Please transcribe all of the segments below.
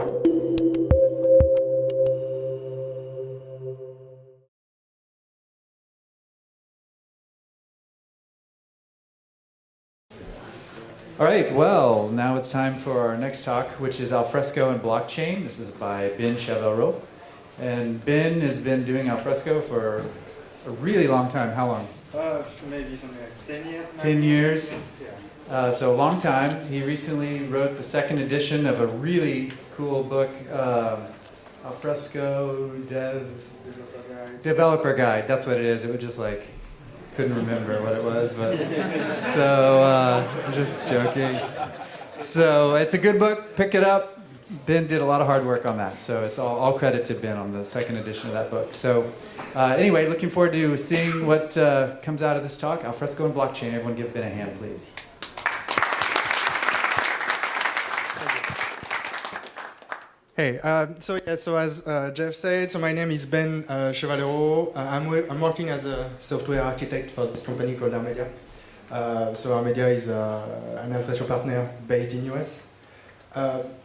All right, well, now it's time for our next talk, which is Alfresco and blockchain. This is by Chevallereau. And Ben has been doing Alfresco for a really long time. How long? Maybe something like 10 years. 10 years. Yeah. So a long time. He recently wrote the second edition of a really cool book, Alfresco Developer Guide. That's what it is. It was just like, couldn't remember what it was, but so I'm just joking. So it's a good book. Pick it up. Ben did a lot of hard work on that, so it's all credit to Ben on the second edition of that book. So anyway, looking forward to seeing what comes out of this talk. Alfresco and blockchain. Everyone give Ben a hand, please. Hey, so as Jeff said, so my name is Ben Chevallereau. I'm working as a software architect for this company called Armedia. So Armedia is an Alfresco partner based in US.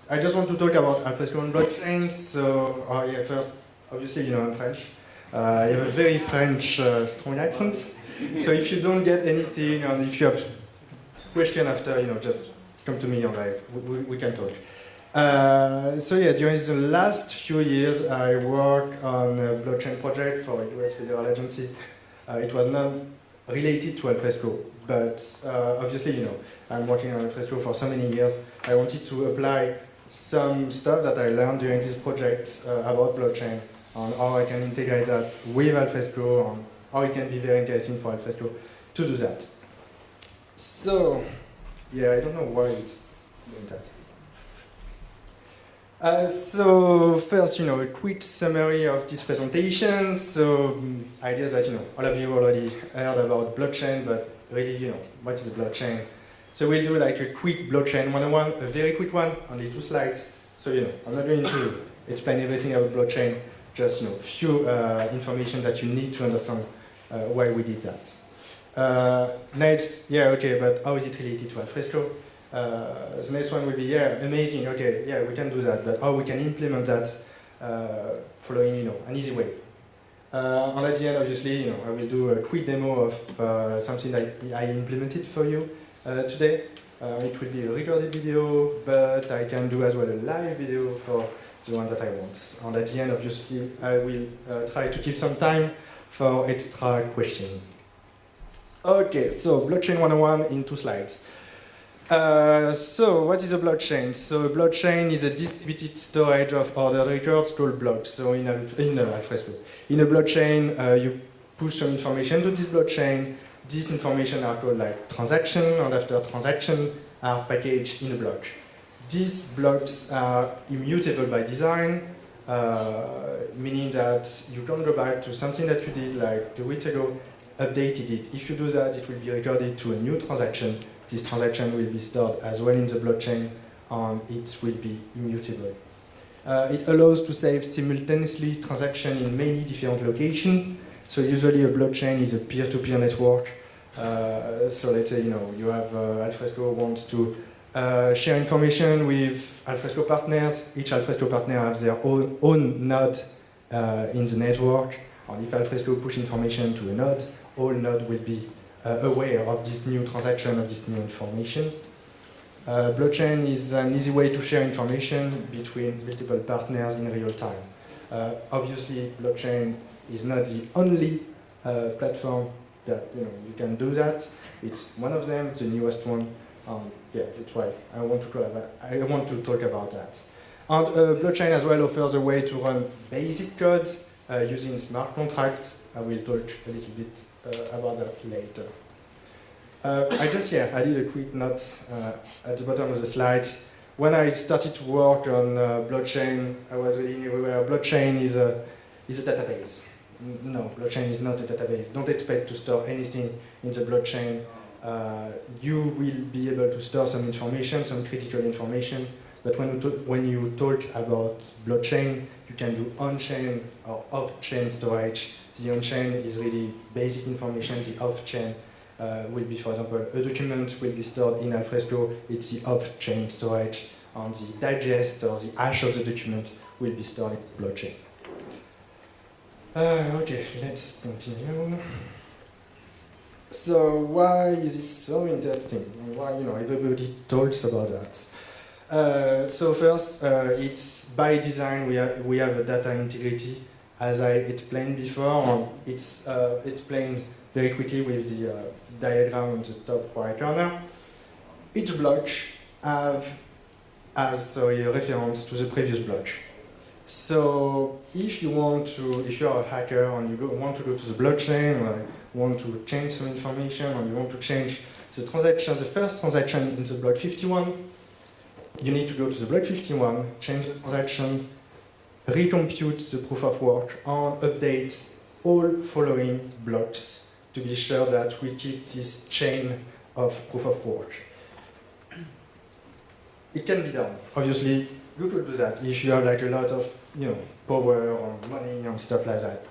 I just want to talk about Alfresco and blockchain. So yeah, first, obviously, I'm French. I have a very French strong accent. So if you don't get anything, and if you have question after, just come to me and we can talk. So yeah, during the last few years, I worked on a blockchain project for a US federal agency. It was not related to Alfresco, but obviously, I'm working on Alfresco for so many years. I wanted to apply some stuff that I learned during this project about blockchain, on how I can integrate that with Alfresco, and how it can be very interesting for Alfresco to do that. So, yeah, I don't know why it's doing that. So first, a quick summary of this presentation. So ideas that, all of you already heard about blockchain, but really, what is a blockchain? So we'll do like a quick blockchain 101, a very quick one, only 2 slides. So, I'm not going to explain everything about blockchain, just, few information that you need to understand why we did that. Next, yeah, okay, but how is it related to Alfresco? The next one will be, yeah, amazing, okay, yeah, we can do that, but how we can implement that following, an easy way. And at the end, obviously, I will do a quick demo of something that I implemented for you today. It will be a recorded video, but I can do as well a live video for the one that I want. And at the end, obviously, I will try to keep some time for extra questions. Okay, so blockchain 101 in 2 slides. So what is a blockchain? So a blockchain is a distributed storage of ordered records called blocks. So in Alfresco, in a blockchain, you push some information to this blockchain. These information are called like transaction, and after transaction are packaged in a block. These blocks are immutable by design, meaning that you can go back to something that you did like 2 weeks ago, updated it. If you do that, it will be recorded to a new transaction. This transaction will be stored as well in the blockchain, and it will be immutable. It allows to save simultaneously transactions in many different locations. So usually a blockchain is a peer-to-peer network. So let's say you have Alfresco wants to share information with Alfresco partners. Each Alfresco partner has their own node in the network. And if Alfresco push information to a node, all nodes will be aware of this new transaction, of this new information. Blockchain is an easy way to share information between multiple partners in real time. Obviously, blockchain is not the only platform that you can do that. It's one of them, the newest one. Yeah, that's why I want to talk about that. And blockchain as well offers a way to run basic code using smart contracts. I will talk a little bit about that later. I did a quick note at the bottom of the slide. When I started to work on blockchain, I was reading everywhere, blockchain is a database. No, blockchain is not a database. Don't expect to store anything in the blockchain. You will be able to store some information, some critical information, but when you talk about blockchain, you can do on-chain or off-chain storage. The on-chain is really basic information. The off-chain will be, for example, a document will be stored in Alfresco. It's the off-chain storage. and the digest or the hash of the document will be stored in the blockchain. Okay, let's continue. So why is it so interesting? Why, everybody talks about that. So first, it's by design we have a data integrity, as I explained before. It's explained very quickly with the diagram on the top right corner. Each block has a reference to the previous block. So if you're a hacker and you want to go to the blockchain, or you want to change some information, or you want to change the first transaction in the block 51, you need to go to the block 51, change the transaction, recompute the proof of work, and update all following blocks to be sure that we keep this chain of proof of work. It can be done. Obviously, you could do that if you have like a lot of power or money and stuff like that.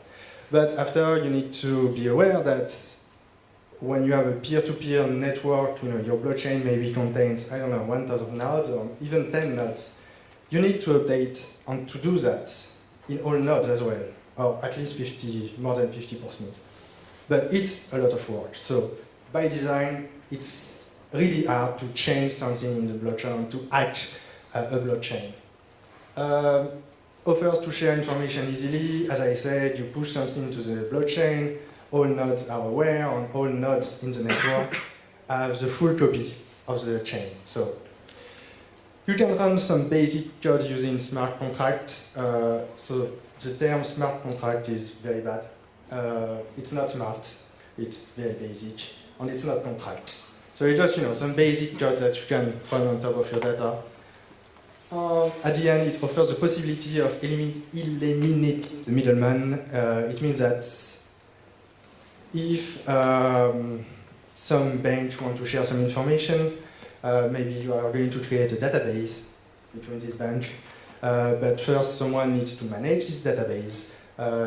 But after, you need to be aware that when you have a peer-to-peer network, your blockchain maybe contains, 1,000 nodes or even 10 nodes. You need to update and to do that in all nodes as well, or at least more than 50%. But it's a lot of work. So by design, it's really hard to change something in the blockchain, to hack a blockchain. Offers to share information easily. As I said, you push something to the blockchain, all nodes are aware, and all nodes in the network have the full copy of the chain. So you can run some basic code using smart contracts. So the term smart contract is very bad. It's not smart, it's very basic, and it's not contract. So it's just some basic code that you can run on top of your data. At the end, it offers the possibility of eliminating the middleman. It means that if some bank want to share some information, maybe you are going to create a database between this bank, but first someone needs to manage this database,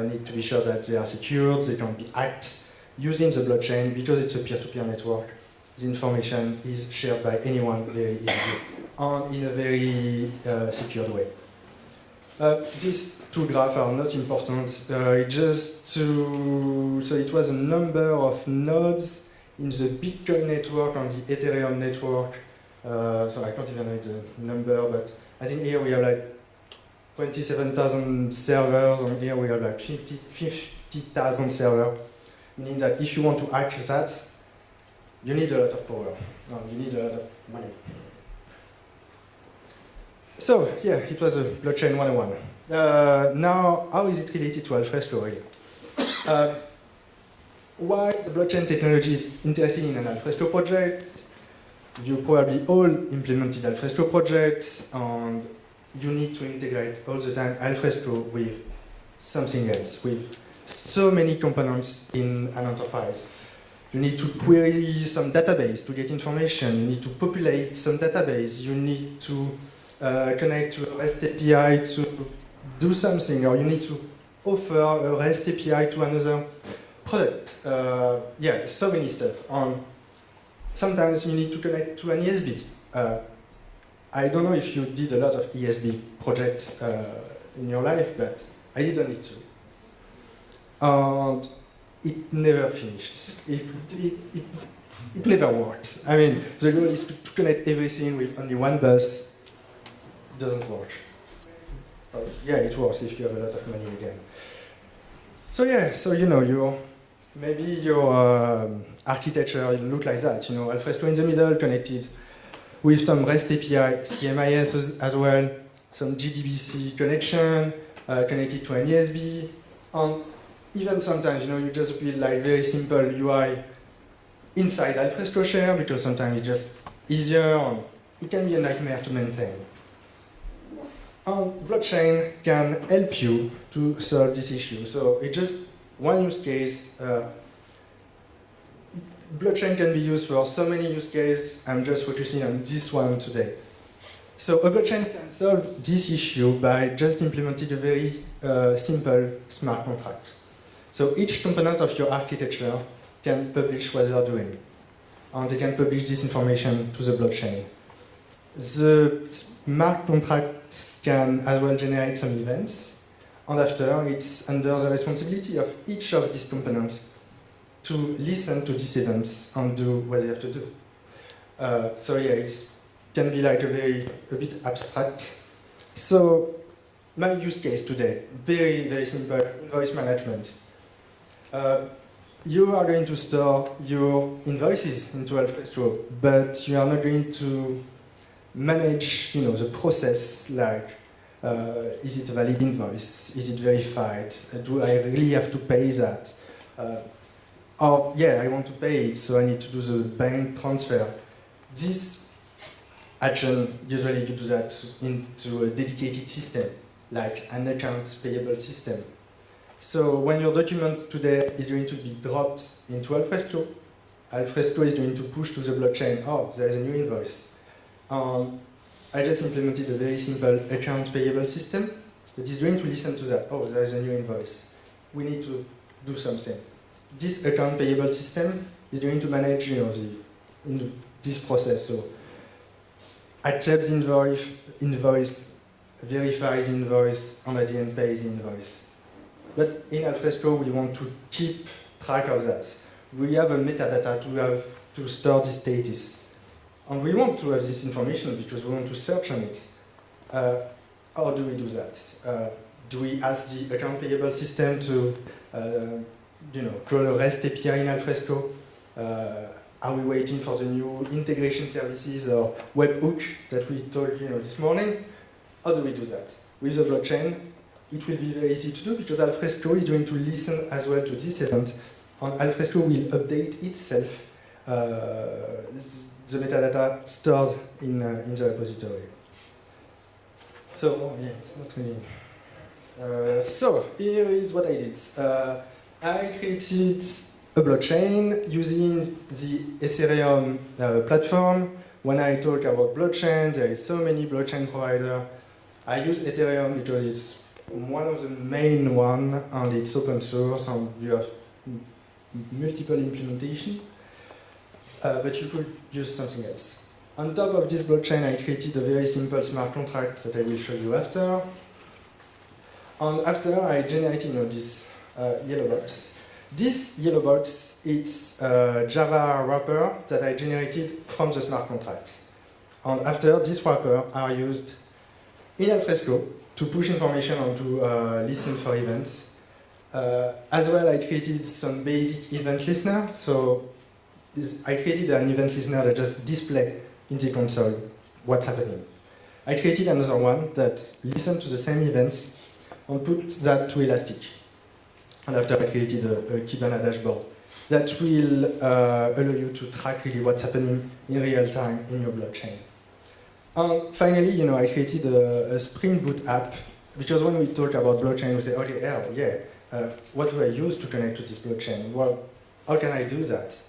need to be sure that they are secured, they can be hacked using the blockchain. Because it's a peer-to-peer network, the information is shared by anyone very easily and in a very secured way. These two graphs are not important. So it was a number of nodes in the Bitcoin network and the Ethereum network. So I can't even read the number, but I think here we have like 27,000 servers, and here we have like 50,000 servers. Meaning that if you want to hack that, you need a lot of power. You need a lot of money. So, yeah, it was a blockchain 101. Now, how is it related to Alfresco, really? Why the blockchain technology is interested in an Alfresco project? You probably all implemented Alfresco projects, and you need to integrate all the time Alfresco with something else, with so many components in an enterprise. You need to query some database to get information. You need to populate some database. You need to connect to a REST API to do something, or you need to offer a REST API to another product. Yeah, so many stuff. Sometimes you need to connect to an ESB. I don't know if you did a lot of ESB projects in your life, but I didn't need to. And it never finished. It never worked. I mean, the goal is to connect everything with only one bus. It doesn't work. Yeah, it works if you have a lot of money again. So yeah, so maybe your architecture look like that. Alfresco in the middle, connected with some REST API, CMIS as well, some JDBC connection, connected to an ESB, and even sometimes, you just build like very simple UI inside Alfresco share, because sometimes it's just easier, and it can be a nightmare to maintain. And blockchain can help you to solve this issue. So it's just one use case. Blockchain can be used for so many use cases. I'm just focusing on this one today. So a blockchain can solve this issue by just implementing a very simple smart contract. So each component of your architecture can publish what they are doing, and they can publish this information to the blockchain. The smart contract can as well generate some events, and after it's under the responsibility of each of these components to listen to these events and do what they have to do. So yeah, it can be like a bit abstract. So my use case today, very, very simple, invoice management. You are going to store your invoices into Alfresco, but you are not going to manage, the process, like, is it a valid invoice? Is it verified? Do I really have to pay that? Or, yeah, I want to pay it, so I need to do the bank transfer. This action, usually you do that into a dedicated system, like an accounts payable system. So when your document today is going to be dropped into Alfresco, Alfresco is going to push to the blockchain, oh, there is a new invoice. I just implemented a very simple account payable system that is going to listen to that. Oh, there is a new invoice. We need to do something. This account payable system is going to manage, this process. So accept the invoice, verify the invoice, and at the end pay the invoice. But in Alfresco, we want to keep track of that. We have a metadata to store the status. And we want to have this information because we want to search on it. How do we do that? Do we ask the account payable system to call a REST API in Alfresco? Are we waiting for the new integration services or webhook that we told this morning? How do we do that? With the blockchain, it will be very easy to do because Alfresco is going to listen as well to this event, and Alfresco will update itself the metadata stored in the repository. So, yeah, it's not really. So, here is what I did. I created a blockchain using the Ethereum platform. When I talk about blockchain, there is so many blockchain providers. I use Ethereum because it's one of the main one, and it's open source, and you have multiple implementation. But you could use something else. On top of this blockchain, I created a very simple smart contract that I will show you after. And after, I generated this yellow box. This yellow box, it's a Java wrapper that I generated from the smart contracts. And after, this wrapper are used in Alfresco to push information and to listen for events. As well, I created some basic event listener. So I created an event listener that just display in the console what's happening. I created another one that listens to the same events and put that to Elastic. And after I created a Kibana dashboard that will allow you to track really what's happening in real time in your blockchain. And finally, I created a Spring Boot app because when we talk about blockchain, we say, okay, what do I use to connect to this blockchain? Well, how can I do that?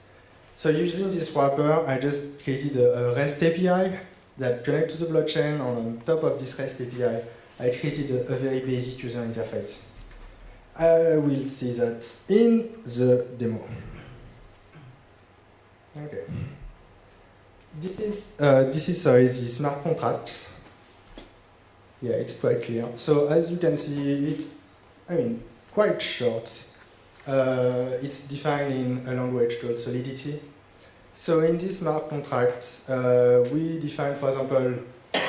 So using this wrapper, I just created a REST API that connects to the blockchain, and on top of this REST API, I created a very basic user interface. I will see that in the demo. Okay. This is the smart contract. Yeah, it's quite clear. So as you can see, it's quite short. It's defined in a language called Solidity. So in this smart contract, we define, for example,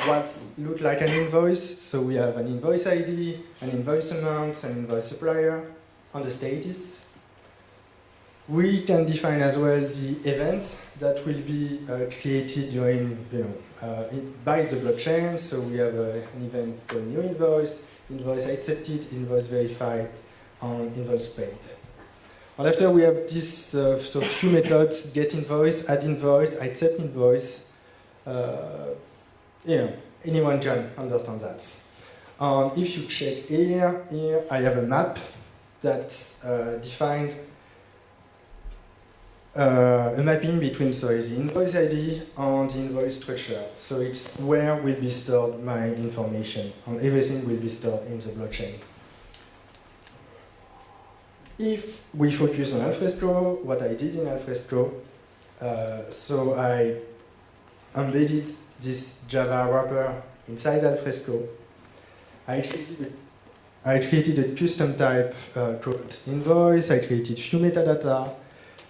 what looks like an invoice. So we have an invoice ID, an invoice amount, an invoice supplier, and the status. We can define as well the events that will be created during, by the blockchain. So we have an event called new invoice, invoice accepted, invoice verified, and invoice paid. And after we have this few methods: get invoice, add invoice, accept invoice. Anyone can understand that. If you check here I have a map that defines a mapping between the invoice ID and the invoice structure. So it's where will be stored my information, and everything will be stored in the blockchain. If we focus on Alfresco, what I did in Alfresco, so I embedded this Java wrapper inside Alfresco. I created a custom type called Invoice. I created few metadata.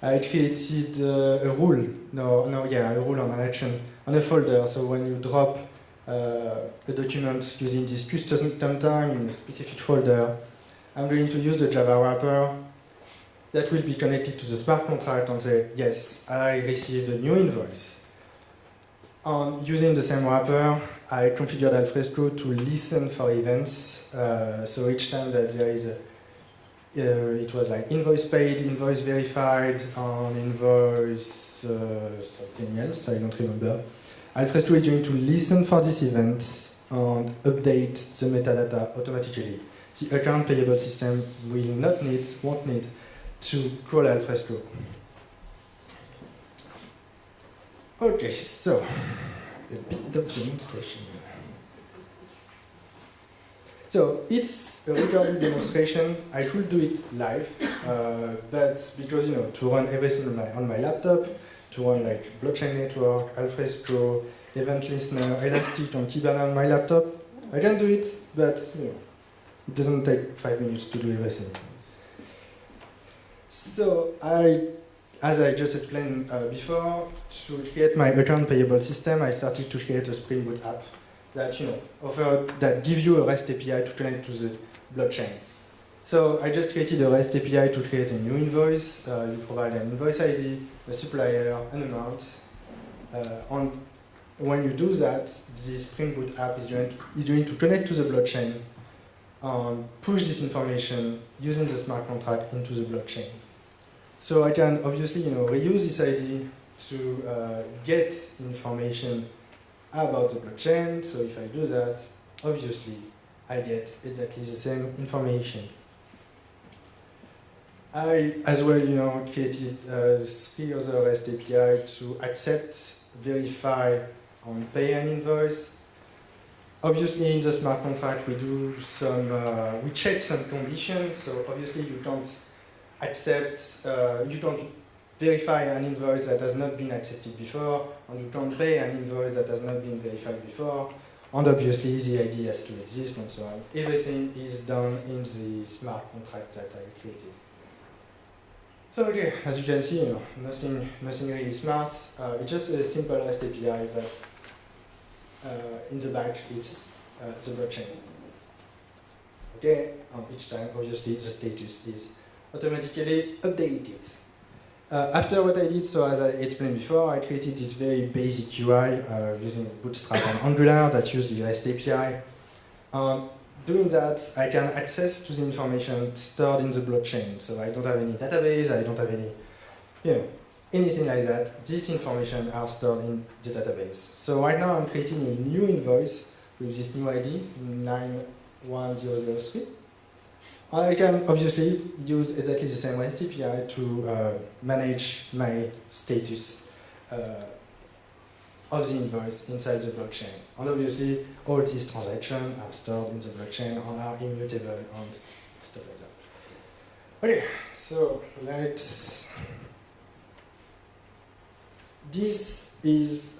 I created a rule. A rule on an action on a folder. So when you drop a document using this custom time in a specific folder, I'm going to use the Java wrapper that will be connected to the smart contract and say, yes, I received a new invoice. Using the same wrapper, I configured Alfresco to listen for events. So each time that there is it was like invoice paid, invoice verified, and invoice something else, I don't remember. Alfresco is going to listen for this event and update the metadata automatically. The account payable system won't need to call Alfresco. Okay, so a bit of demonstration. So it's a recorded demonstration. I could do it live, but because to run everything on my laptop, to run like blockchain network, Alfresco, event listener, Elastic, and Kibana on my laptop, I can do it, but it doesn't take 5 minutes to do everything. So as I just explained before, to create my account payable system, I started to create a Spring Boot app that gives you a REST API to connect to the blockchain. So I just created a REST API to create a new invoice. You provide an invoice ID, a supplier, an amount. And when you do that, the Spring Boot app is going to connect to the blockchain and push this information using the smart contract into the blockchain. So I can obviously reuse this ID to get information about the blockchain. So if I do that, obviously I get exactly the same information. I as well created 3 other REST API to accept, verify, and pay an invoice. Obviously in the smart contract we do some we check some conditions. So obviously you can't accept, you don't verify an invoice that has not been accepted before, and you can't pay an invoice that has not been verified before, and obviously the ID has to exist and so on. Everything is done in the smart contract that I created. So okay, as you can see, nothing really smart. It's just a simple REST API, but in the back it's the blockchain. Okay, and each time obviously the status is automatically updated. After what I did, so as I explained before, I created this very basic UI using Bootstrap and Angular that use the REST API. Doing that, I can access to the information stored in the blockchain. So I don't have any database, I don't have any, anything like that. This information are stored in the database. So right now I'm creating a new invoice with this new ID, 91003. I can obviously use exactly the same REST API to manage my status of the invoice inside the blockchain. And obviously, all these transactions are stored in the blockchain and are immutable and stuff like that. Okay, so let's. This is.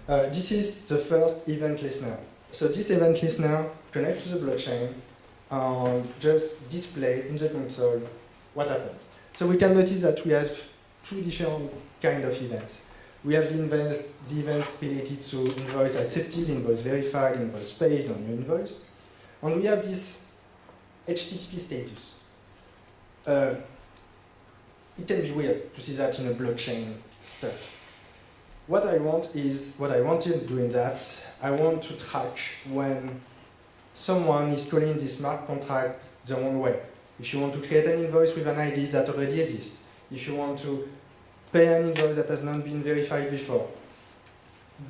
This is the first event listener. So this event listener connects to the blockchain and just display in the console what happened. So we can notice that we have 2 different kind of events. We have the events related to invoice accepted, invoice verified, invoice paid, and new invoice. And we have this HTTP status. It can be weird to see that in a blockchain stuff. What I wanted doing that, I want to track when someone is calling this smart contract the wrong way. If you want to create an invoice with an ID that already exists, if you want to pay an invoice that has not been verified before,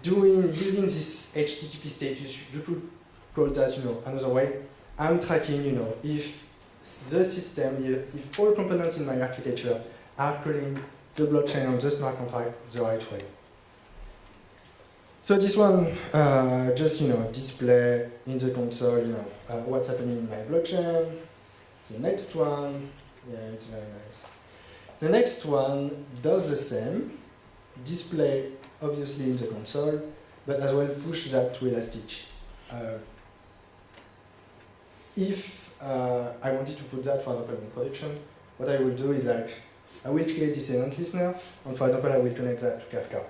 using this HTTP status, you could call that another way. I'm tracking if the system, if all components in my architecture are calling the blockchain on the smart contract the right way. So this one just display in the console what's happening in my blockchain. The next one, yeah, it's very nice. The next one does the same, display obviously in the console, but as well push that to Elastic. If I wanted to put that, for example, in production, what I will do is like, I will create this event listener, and for example, I will connect that to Kafka.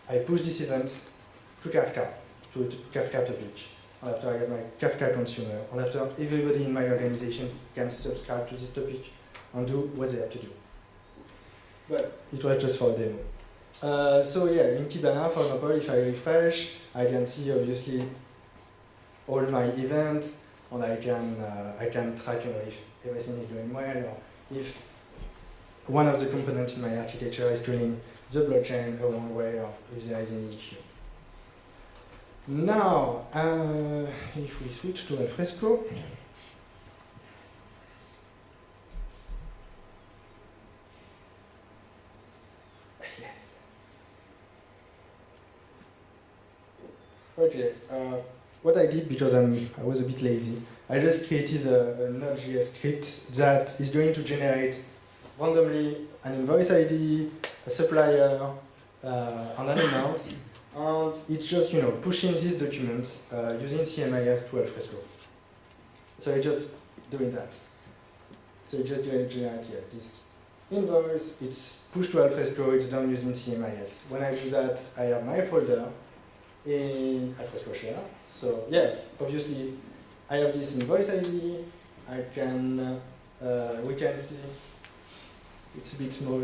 I push this event to Kafka, to Kafka topic. And after I get my Kafka consumer, and after everybody in my organization can subscribe to this topic and do what they have to do. But it was just for a demo. So yeah, in Kibana, for example, if I refresh, I can see obviously all my events, and I can track, if everything is going well, or if one of the components in my architecture is doing the blockchain the wrong way, or if there is any issue. Now, if we switch to Alfresco, yes. Okay. What I did, because I was a bit lazy, I just created a Node.js script that is going to generate randomly an invoice ID, a supplier, and an amount, and it's just pushing these documents using CMIS to Alfresco. So it's just doing that. So it's just going to generate here this invoice, it's pushed to Alfresco, it's done using CMIS. When I do that, I have my folder in Alfresco share. So yeah, obviously I have this invoice ID. I can we can see it's a bit small.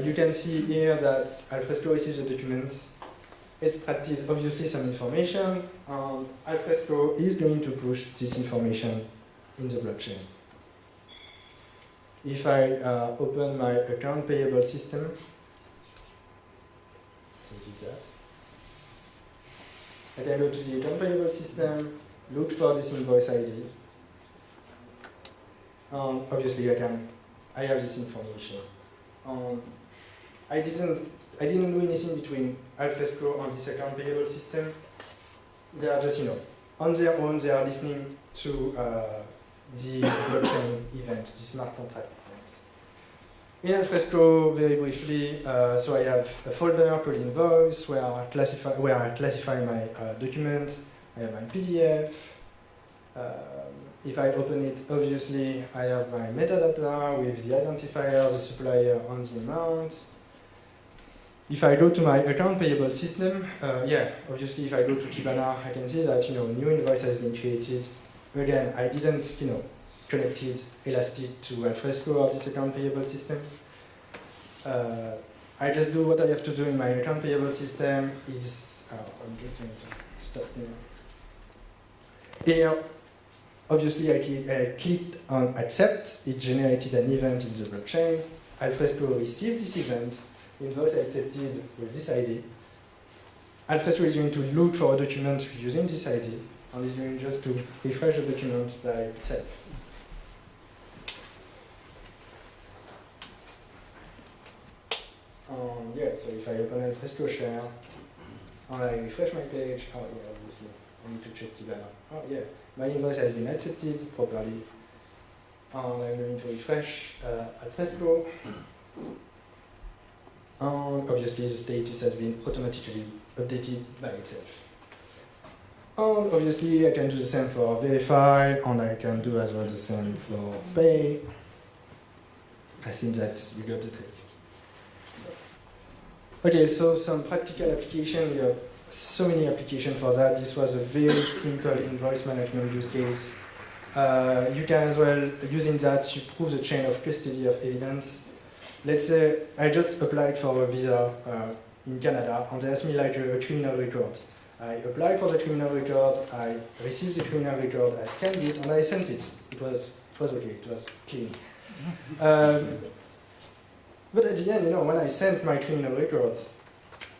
You can see here that Alfresco receives the documents, extracted obviously some information, and Alfresco is going to push this information in the blockchain. If I open my account payable system, I can go to the account payable system, look for this invoice ID, and obviously I have this information. I didn't do anything between Alfresco and this account payable system. They are just on their own. They are listening to the blockchain events, the smart contract events. In Alfresco, very briefly, so I have a folder called Invoice where I classify my documents. I have my PDF. If I open it, obviously, I have my metadata with the identifier, the supplier, and the amount. If I go to my account payable system, obviously, if I go to Kibana, I can see that new invoice has been created. Again, I didn't connected Elastic to Alfresco of this account payable system. I just do what I have to do in my account payable system. It's I'm just going to stop here. Obviously, I clicked on accept. It generated an event in the blockchain. Alfresco received this event. Invoice accepted with this ID. Alfresco is going to look for a document using this ID, and is going just to refresh the document by itself. So if I open Alfresco share, and I refresh my page, obviously, I need to check Kibana. My invoice has been accepted properly. And I'm going to refresh Alfresco. And obviously the status has been automatically updated by itself. And obviously I can do the same for verify, and I can do as well the same for pay. I think that you got the trick. Okay, so some practical application. We have so many applications for that. This was a very simple invoice management use case. You can as well, using that, you prove the chain of custody of evidence. Let's say I just applied for a visa in Canada, and they asked me like a criminal record. I applied for the criminal record, I received the criminal record, I scanned it, and I sent it. It was okay, it was clean. But at the end, when I sent my criminal record,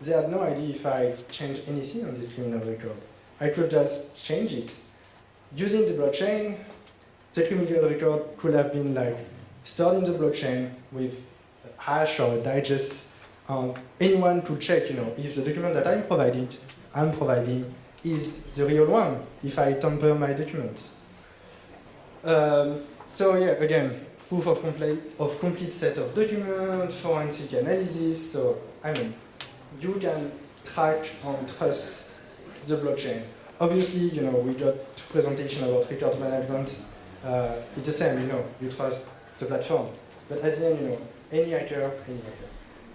they had no idea if I changed anything on this criminal record. I could just change it. Using the blockchain, the criminal record could have been stored in the blockchain with a hash or a digest. Anyone could check, if the document that I'm providing is the real one, if I tamper my documents. Again, proof of complete set of documents, forensic analysis. So, you can track and trust the blockchain. Obviously, we got two presentations about record management. It's the same, you trust the platform. But at the end, any hacker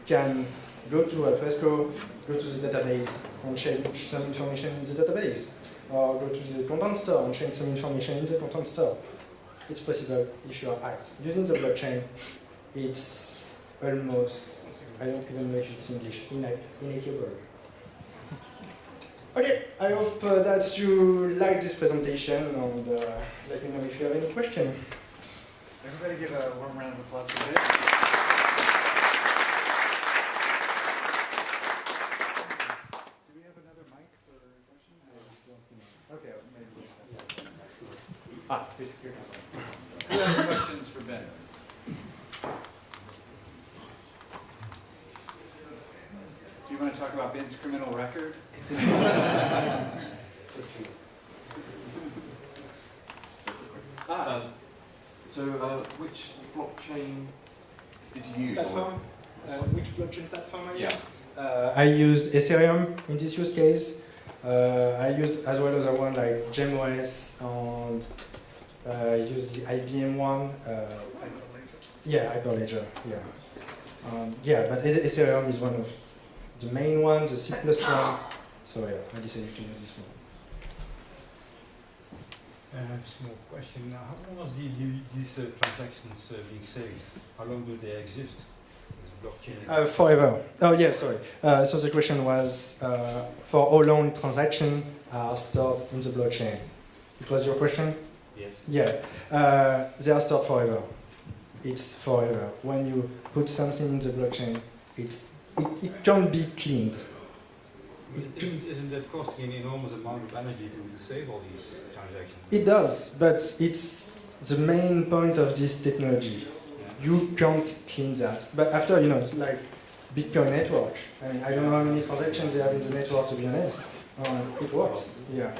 can go to Alfresco, go to the database and change some information in the database, or go to the content store and change some information in the content store. It's possible if you are hacked. Using the blockchain, it's almost, I don't even know if it's English, inaccessible. Okay, I hope that you like this presentation, and let me know if you have any questions. Everybody give a warm round of applause for this. Do we have another mic for questions? Okay, maybe we'll just have Please secure. Who has questions for Ben? Do you want to talk about Ben's criminal record? Which blockchain did you use? Platform? Which blockchain platform I use? Yeah. I used Ethereum in this use case. I used as well other one like GemOS, and I used the IBM one. Yeah, Hyperledger. Yeah. But Ethereum is one of the main ones, the simplest one. So yeah, I decided to use this one. Small question. How long was these transactions being saved? How long do they exist? Blockchain. Forever. Oh yeah, sorry. So the question was for how long transactions are stored in the blockchain. It was your question? Yes. Yeah. They are stored forever. It's forever. When you put something in the blockchain, it can't be cleaned. Isn't that costing an enormous amount of energy to save all these transactions? It does, but it's the main point of this technology. You can't clean that. But after, like Bitcoin network, I don't know how many transactions they have in the network, to be honest. It works, yeah.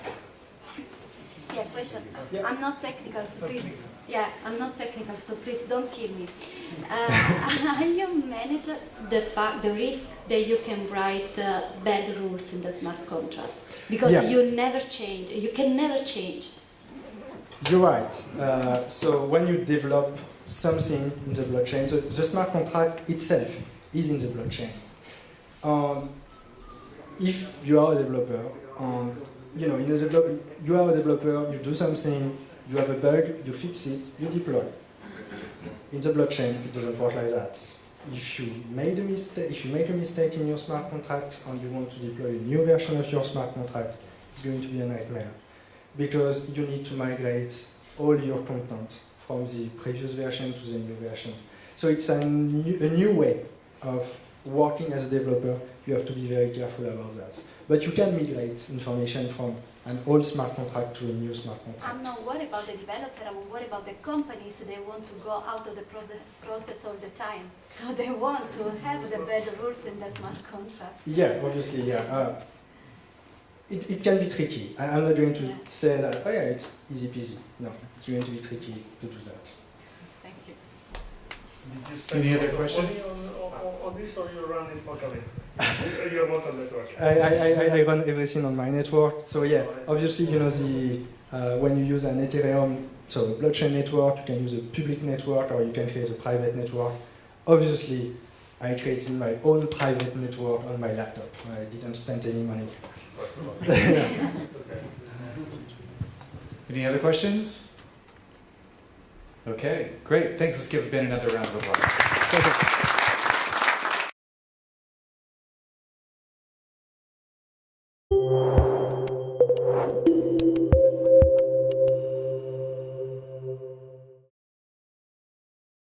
Yeah, question. Yeah. I'm not technical, so please. Yeah, I'm not technical, so please don't kill me. How you manage the risk that you can write bad rules in the smart contract? Because you never change. You can never change. You're right. So when you develop something in the blockchain, so the smart contract itself is in the blockchain. If you are a developer, you are a developer, you do something, you have a bug, you fix it, you deploy. In the blockchain, it doesn't work like that. If you make a mistake in your smart contract and you want to deploy a new version of your smart contract, it's going to be a nightmare. Because you need to migrate all your content from the previous version to the new version. So it's a new way of working as a developer. You have to be very careful about that. But you can migrate information from an old smart contract to a new smart contract. I'm not worried about the developer, I'm worried about the companies. They want to go out of the process all the time. So they want to have the bad rules in the smart contract. Yeah, obviously, yeah. It can be tricky. I'm not going to say that, oh yeah, it's easy peasy. No, it's going to be tricky to do that. Thank you. Any other questions? On this, or you run it locally? Your local network? I run everything on my network. So yeah, obviously, when you use an Ethereum, so a blockchain network, you can use a public network or you can create a private network. Obviously, I created my own private network on my laptop. I didn't spend any money. Any other questions? Okay, great. Thanks. Let's give Ben another round of applause.